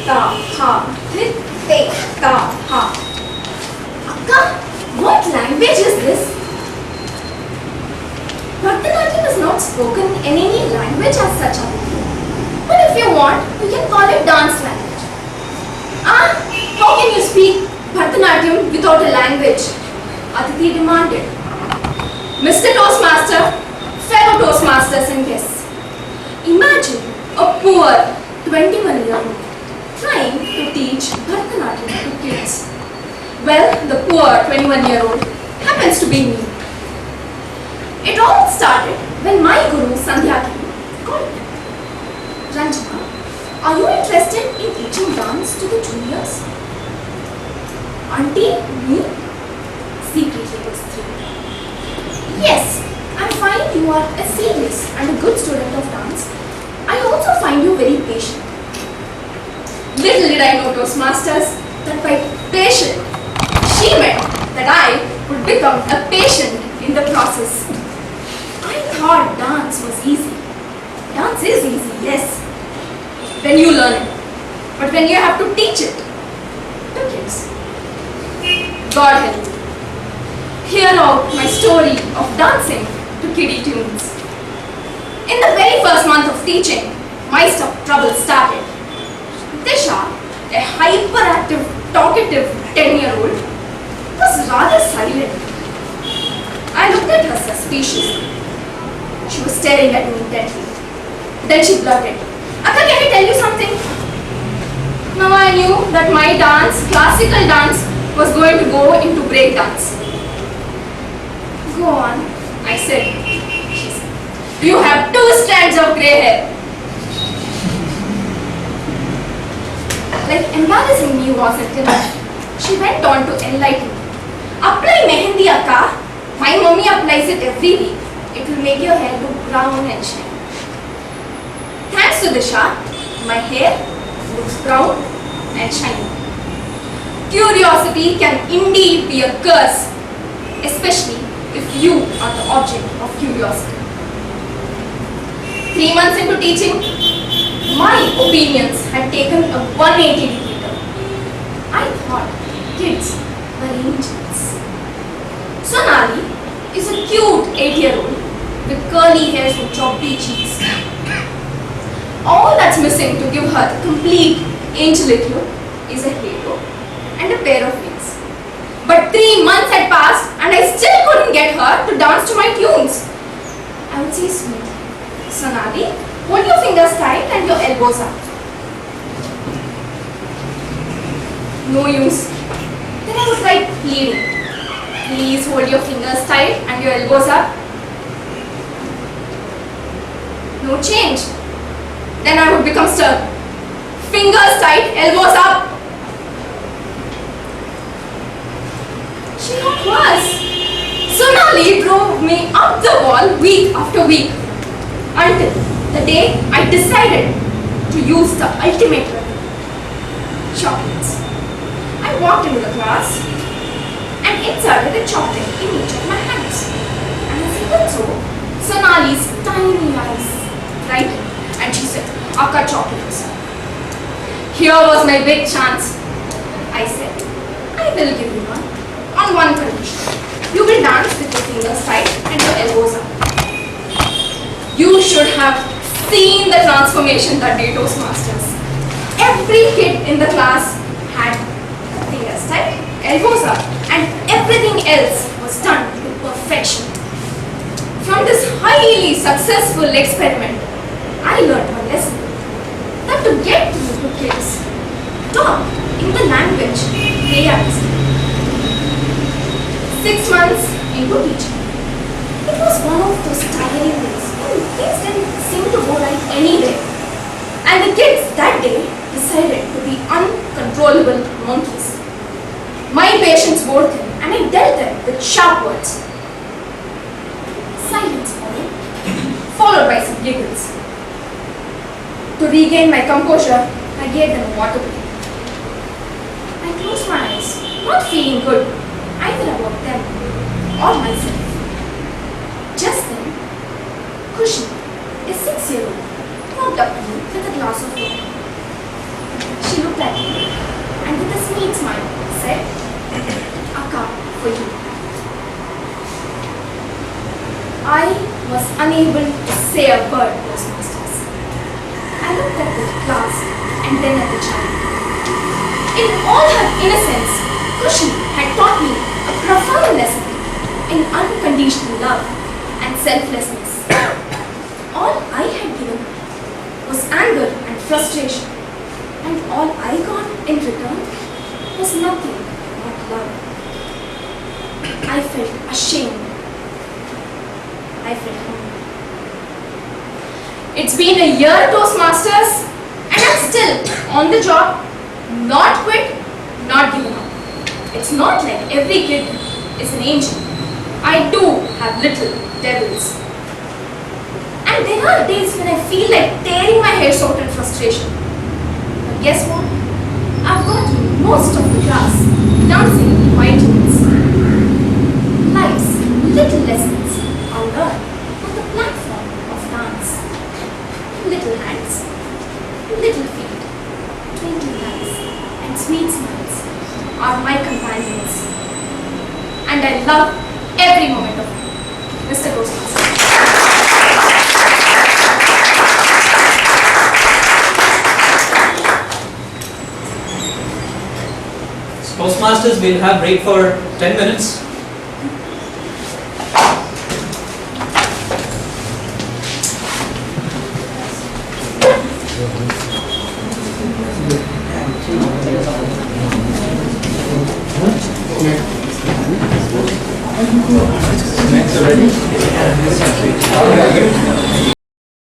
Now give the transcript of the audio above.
ta ha, te ta ha. Akka, what language is this? Bharatanatyam is not spoken in any language as such. But if you want, you can call it dance language. How can you speak Bharatanatyam without a language? Aditi demanded. Mr. Toastmaster, fellow Toastmasters and guests, imagine a poor 21-year-old trying to teach Bharatanatyam to kids. Well, the poor 21-year-old happens to be me. It all started when my guru Sandhya called me. Ranjana, are you interested in teaching dance to the juniors? Auntie, me? Secretly was thrilled. Yes, I find you are a serious and a good student of dance. I also find you very patient. Little did I know, Toastmasters, that by patient, she meant that I would become a patient in the process. I thought dance was easy. Dance is easy, yes, when you learn it. But when you have to teach it to kids, God help me. Hear out my story of dancing to kiddie tunes. In the very first month of teaching, my trouble started. Disha, a hyperactive, talkative 10-year-old, was rather silent. I looked at her suspiciously. She was staring at me intently. Then she blurted, Akka, can I tell you something? Now I knew that my dance, classical dance, was going to go into break dance. Go on, I said. She said, you have 2 strands of grey hair. Like embarrassing me wasn't enough, she went on to enlighten me. Apply mehendi, Akka. My mommy applies it every week. It will make your hair look brown and shiny. Thanks to Disha, my hair looks brown and shiny. Curiosity can indeed be a curse, especially if you are the object of curiosity. 3 months into teaching, my opinions had taken a 180-degree turn. I thought kids were angels. Sonali is a cute 8-year-old with curly hairs and choppy cheeks. All that's missing to give her the complete angelic look is a halo and a pair of wings. But 3 months had passed and I still couldn't get her to dance to my tunes. I would say sweetly, Sonali, hold your fingers tight and your elbows up. No use. Then I would try pleading. Please hold your fingers tight and your elbows up. No change. Then I would become stern. Fingers tight, elbows up. She got worse. Sonali drove me up the wall week after week until the day I decided to use the ultimate weapon, chocolates. I walked into the class and inserted a chocolate in each of my hands. And as I did so, Sonali's tiny eyes brightened and she said, Akka, chocolates. Here was my big chance. I said, I will give you one on one condition. You will dance with your fingers tight and your elbows up. You should have seen the transformation that day, Toastmasters. Every kid in the class had fingers tight, elbows up, and everything else was done with perfection. From this highly successful experiment, I learned one lesson, that to get to kids, talk in the language they understand. 6 months into teaching, it was one of those tiring days when things didn't seem to go right anyway. And the kids that day decided to be uncontrollable monkeys. My patience wore thin and I dealt them with sharp words. Silence followed by some giggles. To regain my composure, I gave them a water break. I closed my eyes, not feeling good either about them or myself. Just then, Kushi, a 6-year-old, walked up to me with a glass of water. said, "A cup for you." I was unable to say a word, Toastmasters. I looked at the class and then at the child. In all her innocence, Kushi had taught me a profound lesson in unconditional love and selflessness. All I had given was anger and frustration, and all I got in return was nothing but love. I felt ashamed. I felt hungry. It's been a year, Toastmasters, and I'm still on the job, not quit, not given up. It's not like every kid is an angel. I do have little devils. And there are days when I feel like tearing my hair out in frustration. But guess what? I've got most of the class dancing quiet tunes. Life's little lessons are learned on the platform of dance. Little hands, little feet, twinkling eyes, and sweet smiles are my companions. And I love every moment of it. Mr. Toastmaster. Toastmasters will have break for 10 minutes. Next, ready?